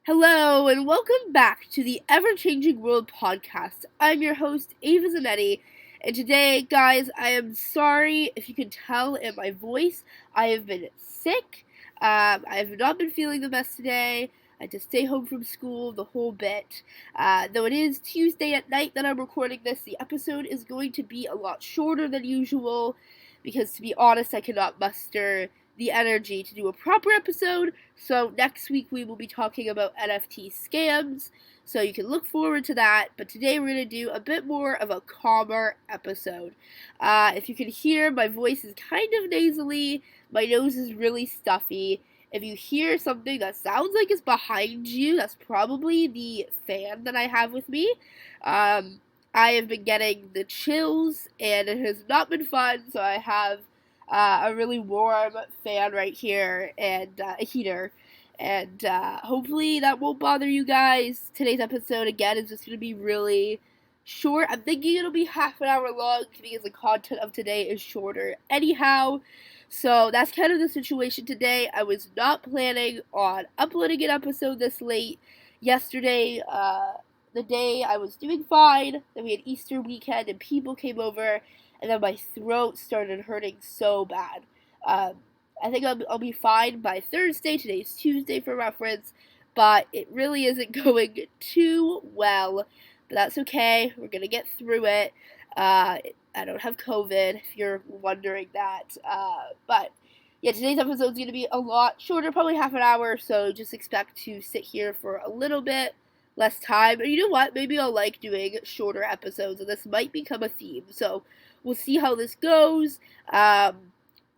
Hello, and welcome back to the Ever Changing World podcast. I'm your host, Ava Zanetti, and today, guys, I am sorry if you can tell in my voice, I have been sick. I have not been feeling the best today. I had to stay home from school the whole bit. Though it is Tuesday at night that I'm recording this, the episode is going to be a lot shorter than usual because, to be honest, I cannot muster the energy to do a proper episode. So next week we will be talking about NFT scams. So you can look forward to that. But today we're going to do a bit more of a calmer episode. If you can hear, my voice is kind of nasally. My nose is really stuffy. If you hear something that sounds like it's behind you, that's probably the fan that I have with me. I have been getting the chills, and it has not been fun. So I have a really warm fan right here and a heater. And hopefully that won't bother you guys. Today's episode, again, is just going to be really short. I'm thinking it'll be half an hour long because the content of today is shorter anyhow. So that's kind of the situation today. I was not planning on uploading an episode this late. Yesterday, the day I was doing fine. Then we had Easter weekend and people came over, and then my throat started hurting so bad. I think I'll be fine by Thursday. Today's Tuesday for reference, but it really isn't going too well. But that's okay. We're gonna get through it. I don't have COVID, if you're wondering that. But yeah, today's episode is gonna be a lot shorter, probably half an hour. So just expect to sit here for a little bit less time. And you know what? Maybe I'll like doing shorter episodes, and this might become a theme. So we'll see how this goes.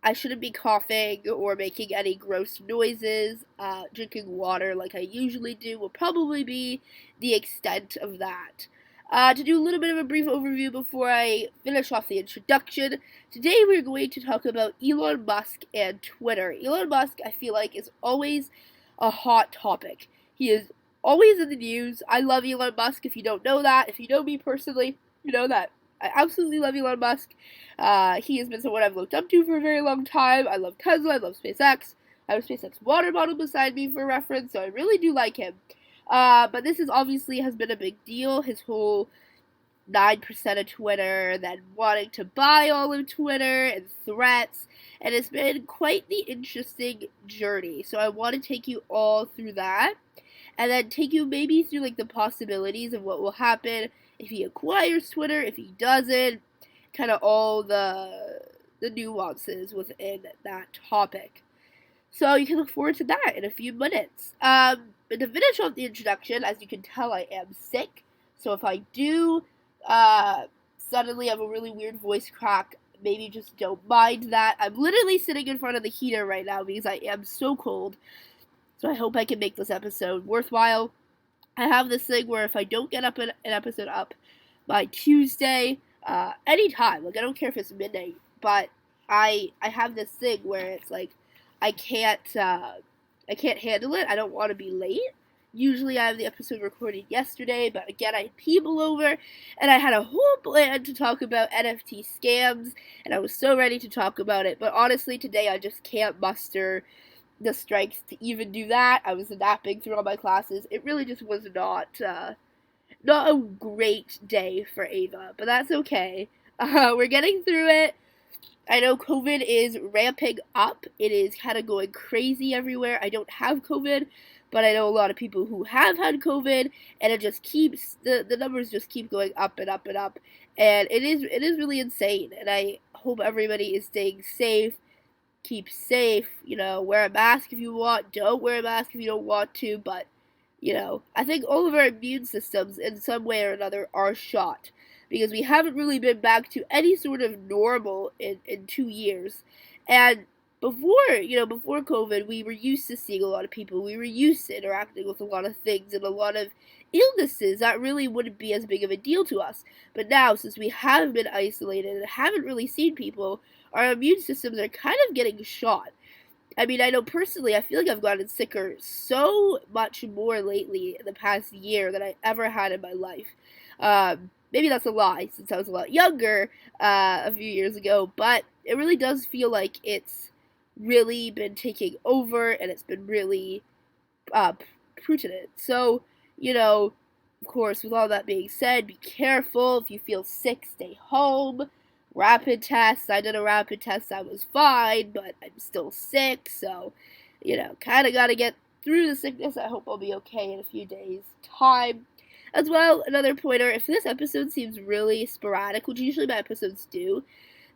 I shouldn't be coughing or making any gross noises. Drinking water like I usually do will probably be the extent of that. To do a little bit of a brief overview before I finish off the introduction, today we're going to talk about Elon Musk and Twitter. Elon Musk, I feel like, is always a hot topic. He is always in the news. I love Elon Musk. If you don't know that, if you know me personally, you know that. I absolutely love Elon Musk. He has been someone I've looked up to for a very long time. I love Tesla. I love SpaceX. I have a SpaceX water bottle beside me for reference, so I really do like him. But this is obviously has been a big deal. His whole 9% of Twitter, then wanting to buy all of Twitter, and threats. And it's been quite the interesting journey. So I want to take you all through that. And then take you maybe through like the possibilities of what will happen if he acquires Twitter, if he doesn't, kind of all the nuances within that topic. So you can look forward to that in a few minutes. But to finish off the introduction, as you can tell, I am sick. So if I do suddenly have a really weird voice crack, maybe just don't mind that. I'm literally sitting in front of the heater right now because I am so cold. So I hope I can make this episode worthwhile. I have this thing where if I don't get up an episode up by Tuesday, anytime, like I don't care if it's midnight, but I have this thing where it's like I can't handle it. I don't want to be late. Usually I have the episode recorded yesterday, but again I had people over, and I had a whole plan to talk about NFT scams, and I was so ready to talk about it. But honestly, today I just can't muster the strength to even do that. I was napping through all my classes. It really just was not a great day for Ava, but that's okay. We're getting through it. I know COVID is ramping up. It is kind of going crazy everywhere. I don't have COVID, but I know a lot of people who have had COVID, and it just keeps, the numbers just keep going up and up and up. And it is really insane, and I hope everybody is staying safe. Keep safe, wear a mask if you want, don't wear a mask if you don't want to, but, I think all of our immune systems in some way or another are shot, because we haven't really been back to any sort of normal in 2 years, and before COVID, we were used to seeing a lot of people, we were used to interacting with a lot of things, and a lot of illnesses that really wouldn't be as big of a deal to us, but now, since we have been isolated and haven't really seen people, our immune systems are kind of getting shot. I mean, I know personally, I feel like I've gotten sicker so much more lately in the past year than I ever had in my life. Maybe that's a lie, since I was a lot younger a few years ago, but it really does feel like it's really been taking over, and it's been really pertinent. So, you know, of course, with all that being said, be careful. If you feel sick, stay home. Rapid tests. I did a rapid test. I was fine, but I'm still sick. So, kind of got to get through the sickness. I hope I'll be okay in a few days' time. As well, another pointer, if this episode seems really sporadic, which usually my episodes do,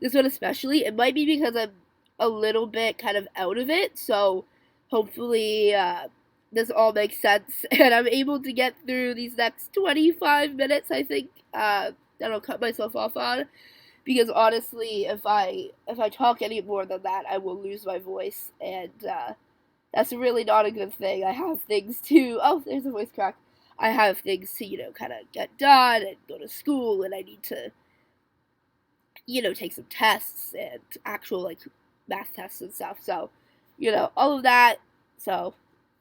this one especially, it might be because I'm a little bit kind of out of it, so hopefully this all makes sense, and I'm able to get through these next 25 minutes, I think, that I'll cut myself off on, because honestly, if I talk any more than that, I will lose my voice, and that's really not a good thing. I have things to, oh, there's a voice crack. I have things to, kind of get done and go to school, and I need to, take some tests and actual, like, math tests and stuff. So, all of that. So,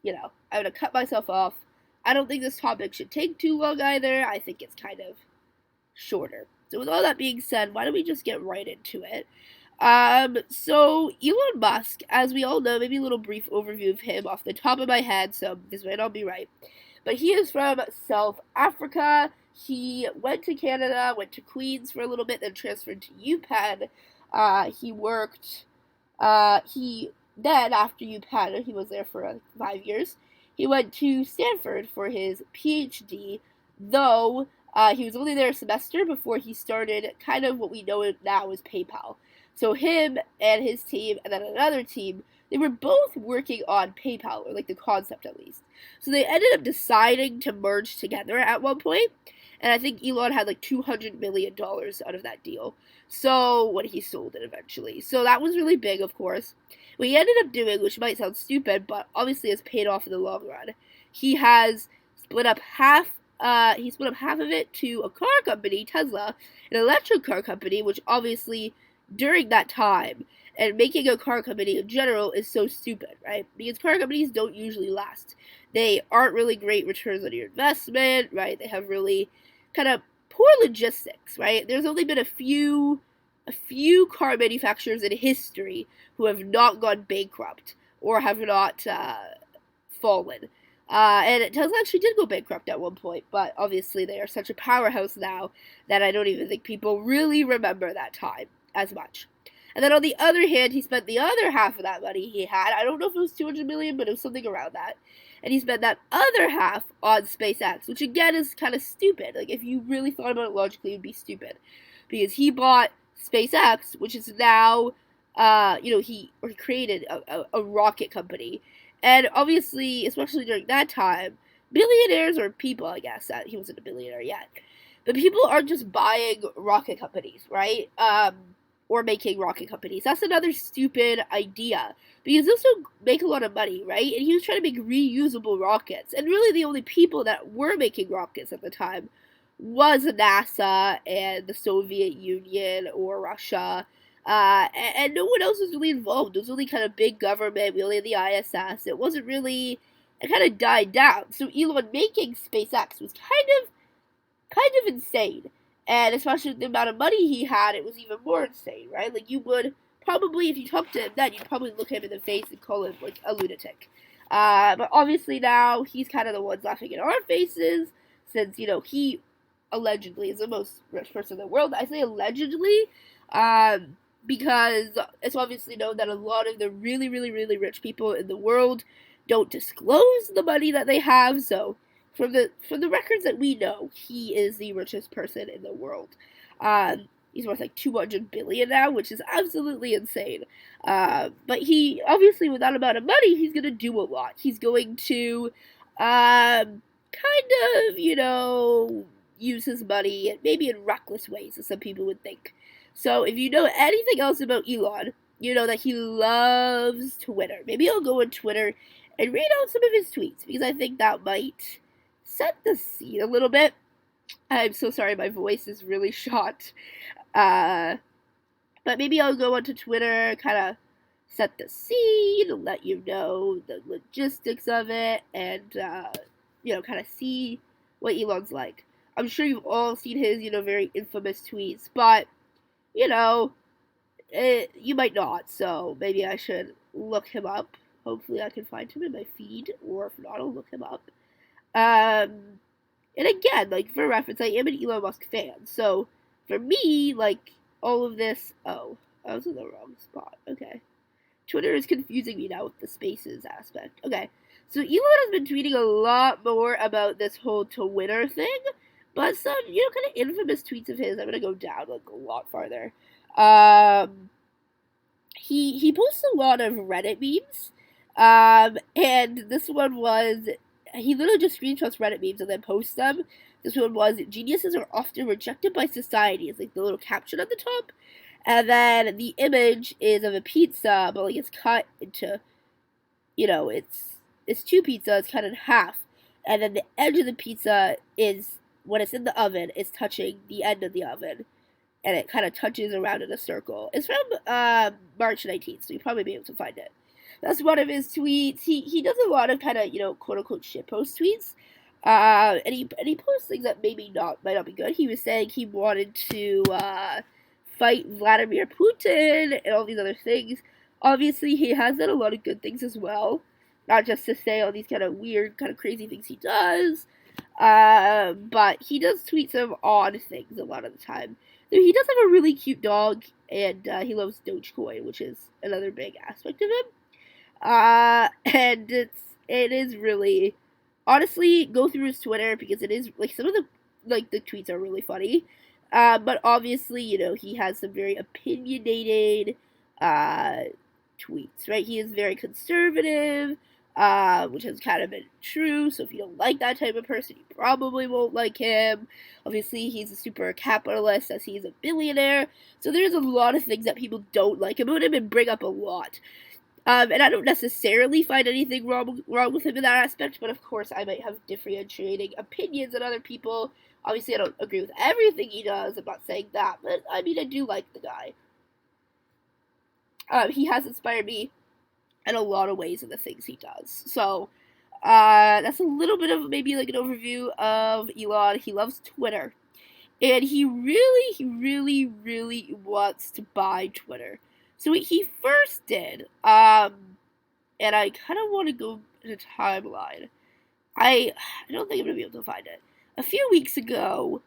I'm going to cut myself off. I don't think this topic should take too long either. I think it's kind of shorter. So, with all that being said, why don't we just get right into it? So Elon Musk, as we all know, maybe a little brief overview of him off the top of my head, so this might not be right. But he is from South Africa. He went to Canada, went to Queens for a little bit, then transferred to UPenn. He worked, then after UPenn, he was there for 5 years. He went to Stanford for his PhD, though he was only there a semester before he started kind of what we know now as PayPal. So him and his team, and then another team, they were both working on PayPal, or like the concept at least. So they ended up deciding to merge together at one point, and I think Elon had like $200 million out of that deal. So when he sold it eventually. So that was really big, of course. What he ended up doing, which might sound stupid, but obviously has paid off in the long run, he has split up half of it to a car company, Tesla, an electric car company, which obviously during that time, and making a car company in general is so stupid, right? Because car companies don't usually last. They aren't really great returns on your investment, right? They have really kind of poor logistics, right? There's only been a few car manufacturers in history who have not gone bankrupt or have not fallen. And Tesla actually did go bankrupt at one point, but obviously they are such a powerhouse now that I don't even think people really remember that time as much. And then on the other hand, he spent the other half of that money he had. I don't know if it was $200 million, but it was something around that. And he spent that other half on SpaceX, which again is kind of stupid. Like, if you really thought about it logically, it would be stupid. Because he bought SpaceX, which is now, he created a rocket company. And obviously, especially during that time, billionaires, or people, I guess, he wasn't a billionaire yet, but people aren't just buying rocket companies, right? Or making rocket companies. That's another stupid idea, because those don't make a lot of money, right? And he was trying to make reusable rockets, and really the only people that were making rockets at the time was NASA and the Soviet Union or Russia, and no one else was really involved. It was only kind of big government. We only had the ISS. It wasn't really, it kind of died down. So Elon making SpaceX was kind of insane. And especially the amount of money he had, it was even more insane, right? Like, you would probably, if you talked to him then, you'd probably look him in the face and call him, like, a lunatic. But obviously now, he's kind of the one laughing in our faces, since, he allegedly is the most rich person in the world. I say allegedly, because it's obviously known that a lot of the really, really, really rich people in the world don't disclose the money that they have, so from the records that we know, he is the richest person in the world. He's worth like $200 billion now, which is absolutely insane. But he, obviously, with that amount of money, he's going to do a lot. He's going to, kind of, use his money, maybe in reckless ways, as some people would think. So if you know anything else about Elon, you know that he loves Twitter. Maybe I'll go on Twitter and read out some of his tweets, because I think that might set the scene a little bit. I'm so sorry, my voice is really shot. But maybe I'll go onto Twitter, kind of set the scene, let you know the logistics of it, and, kind of see what Elon's like. I'm sure you've all seen his, very infamous tweets, but, you might not, so maybe I should look him up. Hopefully I can find him in my feed, or if not, I'll look him up. Um, and again, like for reference, I am an Elon Musk fan, so for me, like all of this. Oh, I was in the wrong spot. Okay, Twitter is confusing me now with the spaces aspect. Okay, so Elon has been tweeting a lot more about this whole Twitter thing, but some kind of infamous tweets of his. I'm gonna go down like a lot farther. Um, he posts a lot of Reddit memes, and this one was he literally just screenshots Reddit memes and then posts them. This one was geniuses are often rejected by society. It's like the little caption at the top, and then the image is of a pizza, but like it's cut into it's two pizzas cut in half, and then the edge of the pizza is when it's in the oven, it's touching the end of the oven, and it kind of touches around in a circle. It's from March 19th, so you'll probably be able to find it. That's one of his tweets. He does a lot of kind of quote unquote shitpost tweets, and he posts things that might not be good. He was saying he wanted to fight Vladimir Putin and all these other things. Obviously, he has done a lot of good things as well, not just to say all these kind of weird, kind of crazy things he does. But he does tweet some odd things a lot of the time. He does have a really cute dog, and he loves Dogecoin, which is another big aspect of him. And it is really, honestly, go through his Twitter because it is like some of the tweets are really funny. But obviously, he has some very opinionated tweets, right? He is very conservative, which has kind of been true. So if you don't like that type of person, you probably won't like him. Obviously, he's a super capitalist as he's a billionaire. So there's a lot of things that people don't like about him and bring up a lot. And I don't necessarily find anything wrong with him in that aspect, but of course I might have differentiating opinions than other people. Obviously, I don't agree with everything he does. I'm not saying that, but I mean, I do like the guy. He has inspired me in a lot of ways in the things he does. So, that's a little bit of maybe like an overview of Elon. He loves Twitter. And he really wants to buy Twitter. So what he first did, and I kind of want to go in a timeline. I don't think I'm gonna be able to find it. A few weeks ago,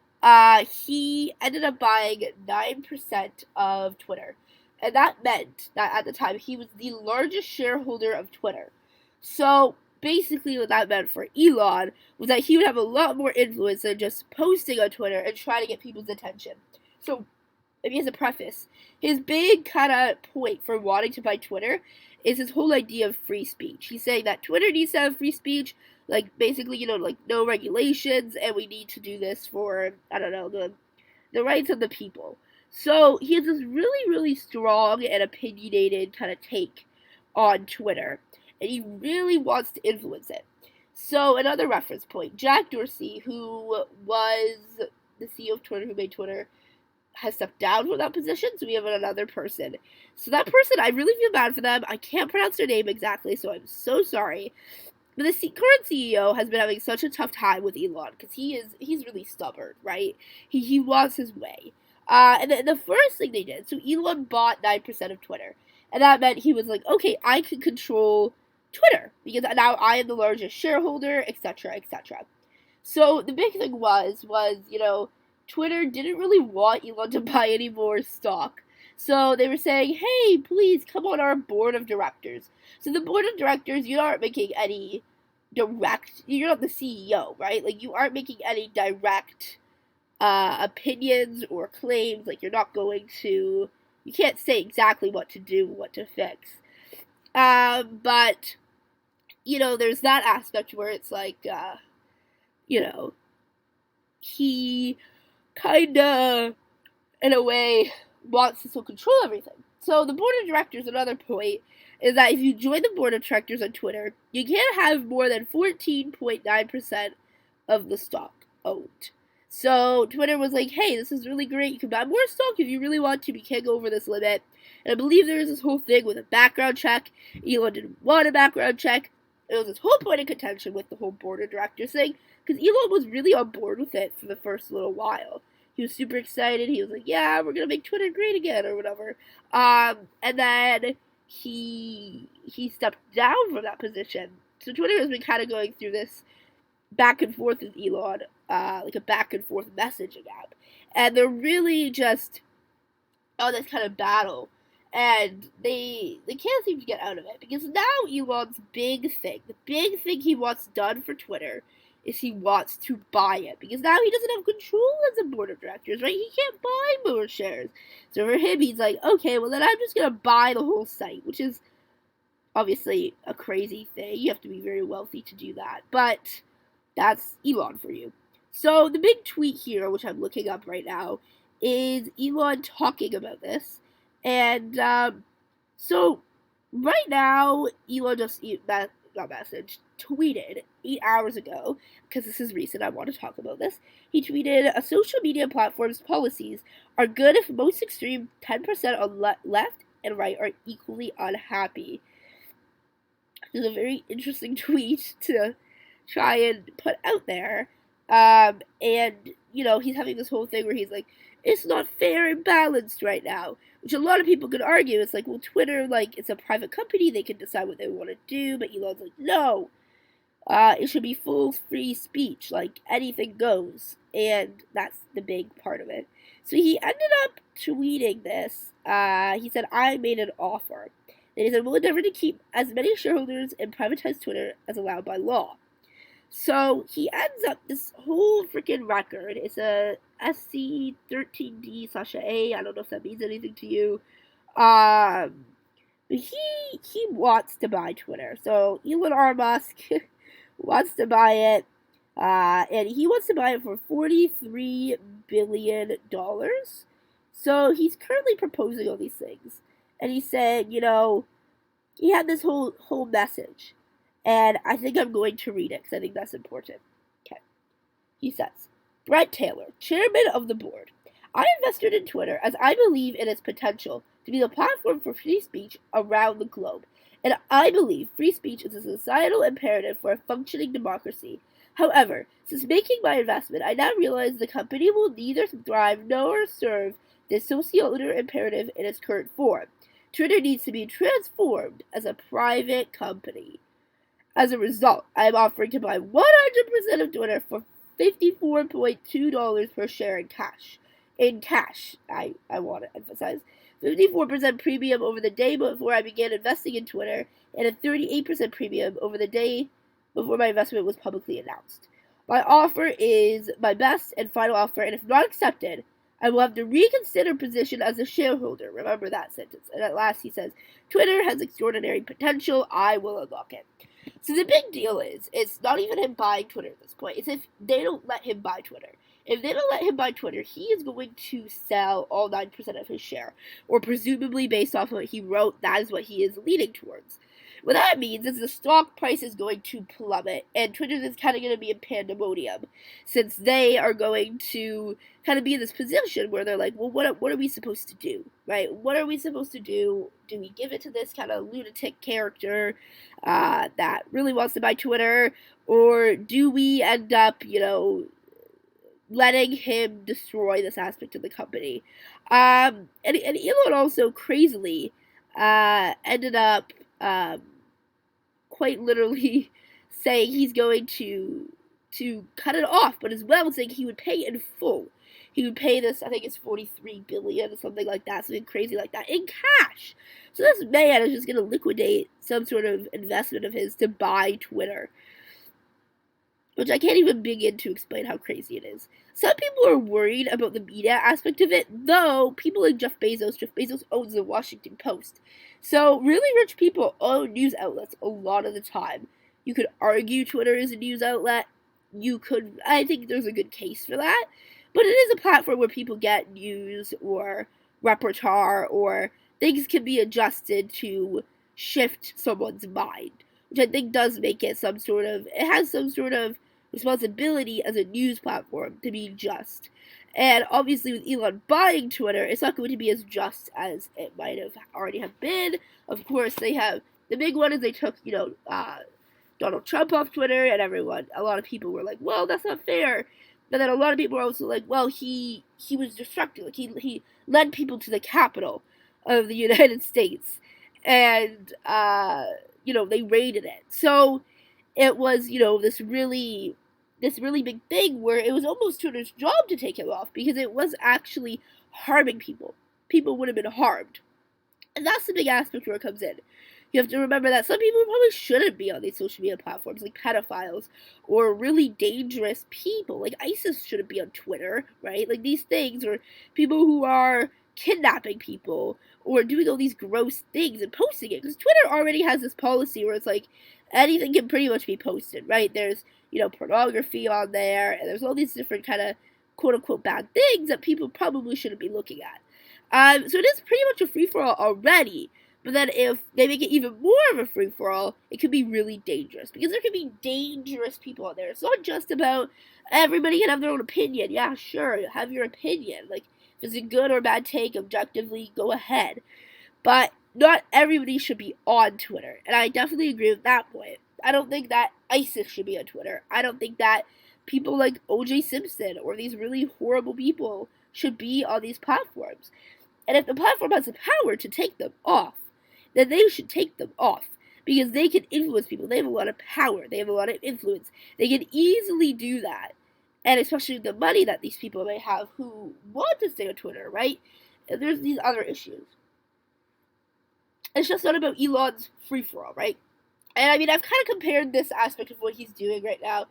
he ended up buying 9% of Twitter, and that meant that at the time he was the largest shareholder of Twitter. So basically, what that meant for Elon was that he would have a lot more influence than just posting on Twitter and trying to get people's attention. So maybe as a preface, his big kind of point for wanting to buy Twitter is his whole idea of free speech. He's saying that Twitter needs to have free speech, like basically, like no regulations, and we need to do this for, I don't know, the rights of the people. So he has this really strong and opinionated kind of take on Twitter, and he really wants to influence it. So another reference point, Jack Dorsey, who was the CEO of Twitter, who made Twitter, has stepped down from that position, so we have another person. So that person, I really feel bad for them. I can't pronounce their name exactly, so I'm so sorry. But the current CEO has been having such a tough time with Elon because he's really stubborn, right? He wants his way. And the first thing they did, so Elon bought 9% of Twitter, and that meant he was like, okay, I can control Twitter because now I am the largest shareholder, etc., etc. So the big thing was Twitter didn't really want Elon to buy any more stock. So they were saying, hey, please come on our board of directors. So the board of directors, you aren't making any you're not the CEO, right? Like, you aren't making any direct opinions or claims. Like, you can't say exactly what to do, what to fix. But, there's that aspect where it's like, he kinda, in a way, wants to still control everything. So the board of directors, another point, is that if you join the board of directors on Twitter, you can't have more than 14.9% of the stock owned. So Twitter was like, hey, this is really great. You can buy more stock if you really want to, but you can't go over this limit. And I believe there was this whole thing with a background check. Elon didn't want a background check. It was this whole point of contention with the whole board of directors thing, because Elon was really on board with it for the first little while. He was super excited. He was like, yeah, we're going to make Twitter great again, or whatever. And then he stepped down from that position. So Twitter has been kind of going through this back and forth with Elon, like a back and forth messaging app, and they're really just on this kind of battle, and they can't seem to get out of it because now Elon's the big thing he wants done for Twitter, is he wants to buy it because now he doesn't have control as a board of directors, right? He can't buy more shares. So for him, he's like, okay, well then I'm just gonna buy the whole site, which is obviously a crazy thing. You have to be very wealthy to do that, but that's Elon for you. So the big tweet here, which I'm looking up right now, is Elon talking about this. And so right now, Elon just not message tweeted 8 hours ago, because this is recent, I want to talk about this. He tweeted, a social media platform's policies are good if most extreme 10% on left and right are equally unhappy. It's a very interesting tweet to try and put out there. And, he's having this whole thing where he's like, it's not fair and balanced right now, which a lot of people could argue. It's like, well, Twitter, like, it's a private company. They can decide what they want to do. But Elon's like, no, it should be full free speech. Like, anything goes. And that's the big part of it. So he ended up tweeting this. He said, I made an offer. And he said, we'll endeavor to keep as many shareholders and privatize Twitter as allowed by law. So he ends up this whole freaking record. It's a SC13D/A. I don't know if that means anything to you. He wants to buy Twitter. So Elon R. Musk wants to buy it. And he wants to buy it for $43 billion. So he's currently proposing all these things. And he said, he had this whole message. And I think I'm going to read it because I think that's important. Okay. He says, Brett Taylor, chairman of the board. I invested in Twitter as I believe in its potential to be the platform for free speech around the globe. And I believe free speech is a societal imperative for a functioning democracy. However, since making my investment, I now realize the company will neither thrive nor serve this societal imperative in its current form. Twitter needs to be transformed as a private company. As a result, I am offering to buy 100% of Twitter for $54.2 per share in cash. In cash, I want to emphasize. 54% premium over the day before I began investing in Twitter, and a 38% premium over the day before my investment was publicly announced. My offer is my best and final offer, and if not accepted, I will have to reconsider position as a shareholder. Remember that sentence. And at last he says, Twitter has extraordinary potential. I will unlock it. So the big deal is, it's not even him buying Twitter at this point. It's if they don't let him buy Twitter. If they don't let him buy Twitter, he is going to sell all 9% of his share. Or presumably, based off of what he wrote, that is what he is leaning towards. What that means is the stock price is going to plummet, and Twitter is kind of going to be in pandemonium, since they are going to kind of be in this position where they're like, well, what are we supposed to do, right? What are we supposed to do? Do we give it to this kind of lunatic character that really wants to buy Twitter, or do we end up, letting him destroy this aspect of the company? And Elon also crazily ended up quite literally saying he's going to cut it off, but as well saying he would pay in full. He would pay this, I think it's $43 billion or something like that, something crazy like that, in cash. So this man is just going to liquidate some sort of investment of his to buy Twitter, which I can't even begin to explain how crazy it is. Some people are worried about the media aspect of it, though people like Jeff Bezos owns the Washington Post. So really rich people own news outlets a lot of the time. You could argue Twitter is a news outlet. I think there's a good case for that. But it is a platform where people get news or repertoire, or things can be adjusted to shift someone's mind, which I think does make it it has some sort of responsibility as a news platform to be just. And obviously with Elon buying Twitter, it's not going to be as just as it might have already have been. Of course, the big one is they took, Donald Trump off Twitter, and a lot of people were like, well, that's not fair. But then a lot of people were also like, well, he was destructive. Like, he led people to the capital of the United States. And, they raided it. So it was, this really this really big thing where it was almost Twitter's job to take him off because it was actually harming people. People would have been harmed. And that's the big aspect where it comes in. You have to remember that some people probably shouldn't be on these social media platforms, like pedophiles or really dangerous people. Like ISIS shouldn't be on Twitter, right? Like these things, or people who are kidnapping people or doing all these gross things and posting it. Because Twitter already has this policy where it's like anything can pretty much be posted, right? There's, pornography on there, and there's all these different kind of quote unquote bad things that people probably shouldn't be looking at. So it is pretty much a free for all already. But then if they make it even more of a free for all, it could be really dangerous because there could be dangerous people out there. It's not just about everybody can have their own opinion. Yeah, sure, have your opinion. Like if it's a good or bad take, objectively, go ahead. But not everybody should be on Twitter, and I definitely agree with that point. I don't think that ISIS should be on Twitter. I don't think that people like O.J. Simpson or these really horrible people should be on these platforms. And if the platform has the power to take them off, then they should take them off. Because they can influence people. They have a lot of power. They have a lot of influence. They can easily do that. And especially the money that these people may have who want to stay on Twitter, right? And there's these other issues. It's just not about Elon's free-for-all, right? And I mean, I've kind of compared this aspect of what he's doing right now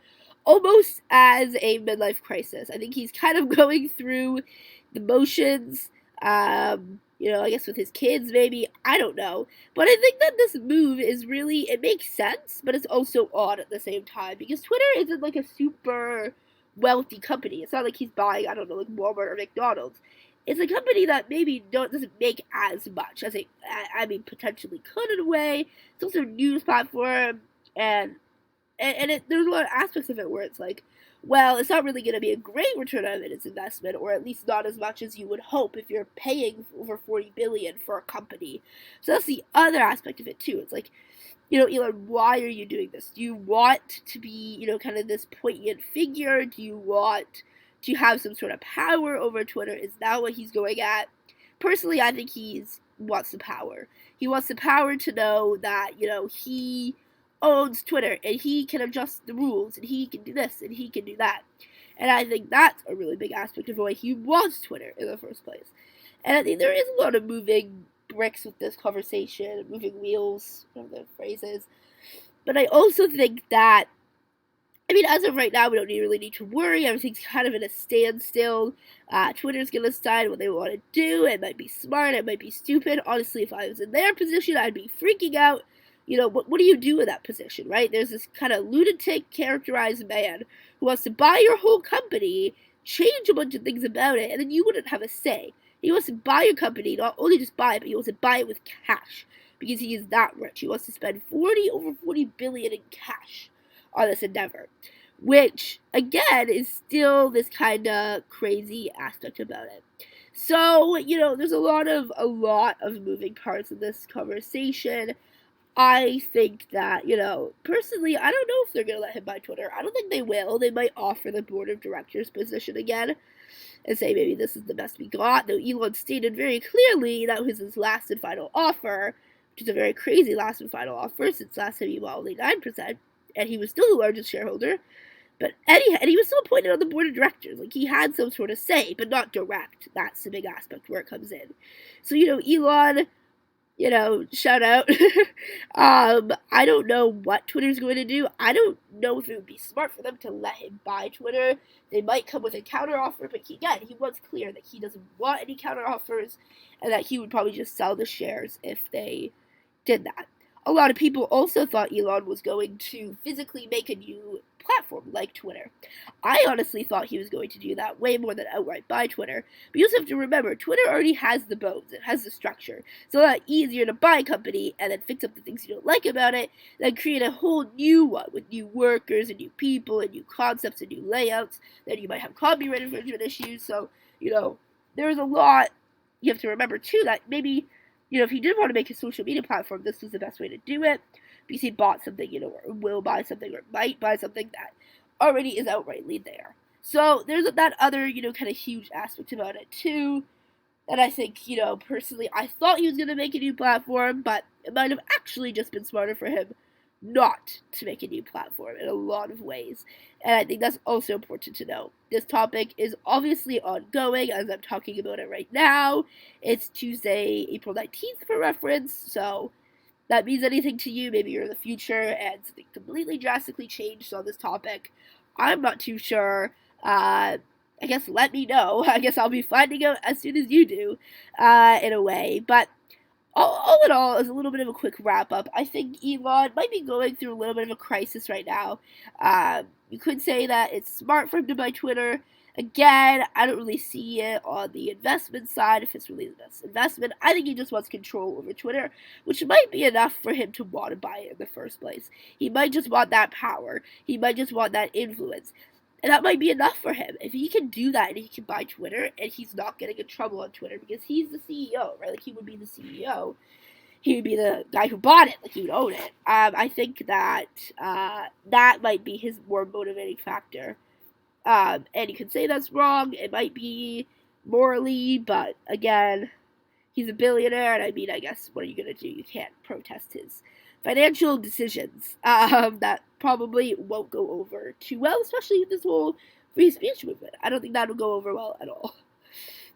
almost as a midlife crisis. I think he's kind of going through the motions, I guess with his kids, maybe. I don't know. But I think that this move is really, it makes sense, but it's also odd at the same time. Because Twitter isn't like a super wealthy company. It's not like he's buying, I don't know, like Walmart or McDonald's. It's a company that maybe doesn't make as much as it, potentially could in a way. It's also a news platform, and there's a lot of aspects of it where it's like, well, it's not really going to be a great return on its investment, or at least not as much as you would hope if you're paying over $40 billion for a company. So that's the other aspect of it too. It's like, Elon, why are you doing this? Do you want to be, kind of this poignant figure? Do you have some sort of power over Twitter? Is that what he's going at? Personally, I think he wants the power. He wants the power to know that, he owns Twitter, and he can adjust the rules, and he can do this, and he can do that. And I think that's a really big aspect of why he wants Twitter in the first place. And I think there is a lot of moving bricks with this conversation, moving wheels, whatever the phrase is. But I also think that, as of right now, we don't really need to worry. Everything's kind of in a standstill. Twitter's going to decide what they want to do. It might be smart, it might be stupid. Honestly, if I was in their position, I'd be freaking out. What do you do in that position, right? There's this kind of lunatic characterized man who wants to buy your whole company, change a bunch of things about it, and then you wouldn't have a say. He wants to buy your company, not only just buy it, but he wants to buy it with cash because he is that rich. He wants to spend over $40 billion in cash on this endeavor, which, again, is still this kind of crazy aspect about it. So, there's a lot of moving parts in this conversation. I think that, personally, I don't know if they're going to let him buy Twitter. I don't think they will. They might offer the board of directors position again and say maybe this is the best we got. Though Elon stated very clearly that was his last and final offer, which is a very crazy last and final offer since last time he bought only 9%, and he was still the largest shareholder. But anyhow, and he was still appointed on the board of directors. Like, he had some sort of say, but not direct. That's the big aspect where it comes in. So, Elon, shout out. I don't know what Twitter's going to do. I don't know if it would be smart for them to let him buy Twitter. They might come with a counteroffer, but he was clear that he doesn't want any counteroffers, and that he would probably just sell the shares if they did that. A lot of people also thought Elon was going to physically make a new platform like Twitter. I honestly thought he was going to do that way more than outright buy Twitter. But you also have to remember, Twitter already has the bones. It has the structure. It's a lot easier to buy a company and then fix up the things you don't like about it than create a whole new one with new workers and new people and new concepts and new layouts. Then you might have copyright infringement issues. So, there's a lot you have to remember too, that maybe, if he did want to make a social media platform, this was the best way to do it, because he bought something, or will buy something, or might buy something that already is outrightly there. So there's that other, kind of huge aspect about it too, that I think, personally, I thought he was going to make a new platform, but it might have actually just been smarter for him not to make a new platform in a lot of ways. And I think that's also important to know. This topic is obviously ongoing as I'm talking about it right now. It's Tuesday, April 19th for reference, so that means anything to you. Maybe you're in the future and something completely drastically changed on this topic. I'm not too sure. I guess let me know. I guess I'll be finding out as soon as you do, in a way. But all in all, is a little bit of a quick wrap up. I think Elon might be going through a little bit of a crisis right now. You could say that it's smart for him to buy Twitter. Again, I don't really see it on the investment side, if it's really the best investment. I think he just wants control over Twitter, which might be enough for him to want to buy it in the first place. He might just want that power. He might just want that influence. And that might be enough for him. If he can do that and he can buy Twitter and he's not getting in trouble on Twitter because he's the CEO, right? Like, he would be the CEO. He would be the guy who bought it. Like, he would own it. I think that that might be his more motivating factor. And you can say that's wrong. It might be morally, but again, he's a billionaire, and I mean, I guess, what are you going to do? You can't protest his financial decisions. That probably won't go over too well, especially with this whole free speech movement. I don't think that'll go over well at all.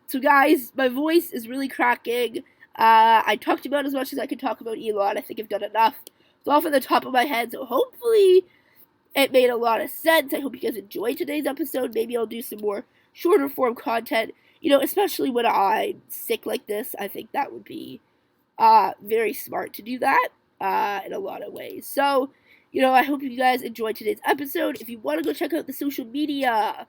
So, guys, my voice is really cracking. I talked about as much as I could talk about Elon. I think I've done enough. It's off on the top of my head, so hopefully it made a lot of sense. I hope you guys enjoyed today's episode. Maybe I'll do some more shorter form content, especially when I'm sick like this. I think that would be very smart to do that in a lot of ways. So, I hope you guys enjoyed today's episode. If you want to go check out the social media,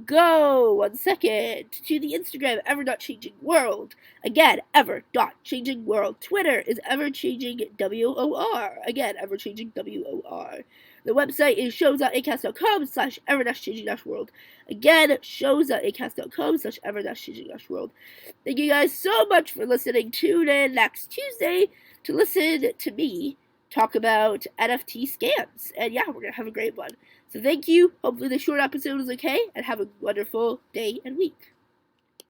go 1 second to the Instagram, ever.changing_world. Again, ever.changing_world. Twitter is ever-changing WOR. Again, ever-changing WOR. The website is shows.acast.com/ever-changing-world. Again, shows.acast.com/ever-changing-world. Thank you guys so much for listening. Tune in next Tuesday to listen to me talk about NFT scams. And yeah, we're going to have a great one. So thank you. Hopefully the short episode was okay, and have a wonderful day and week.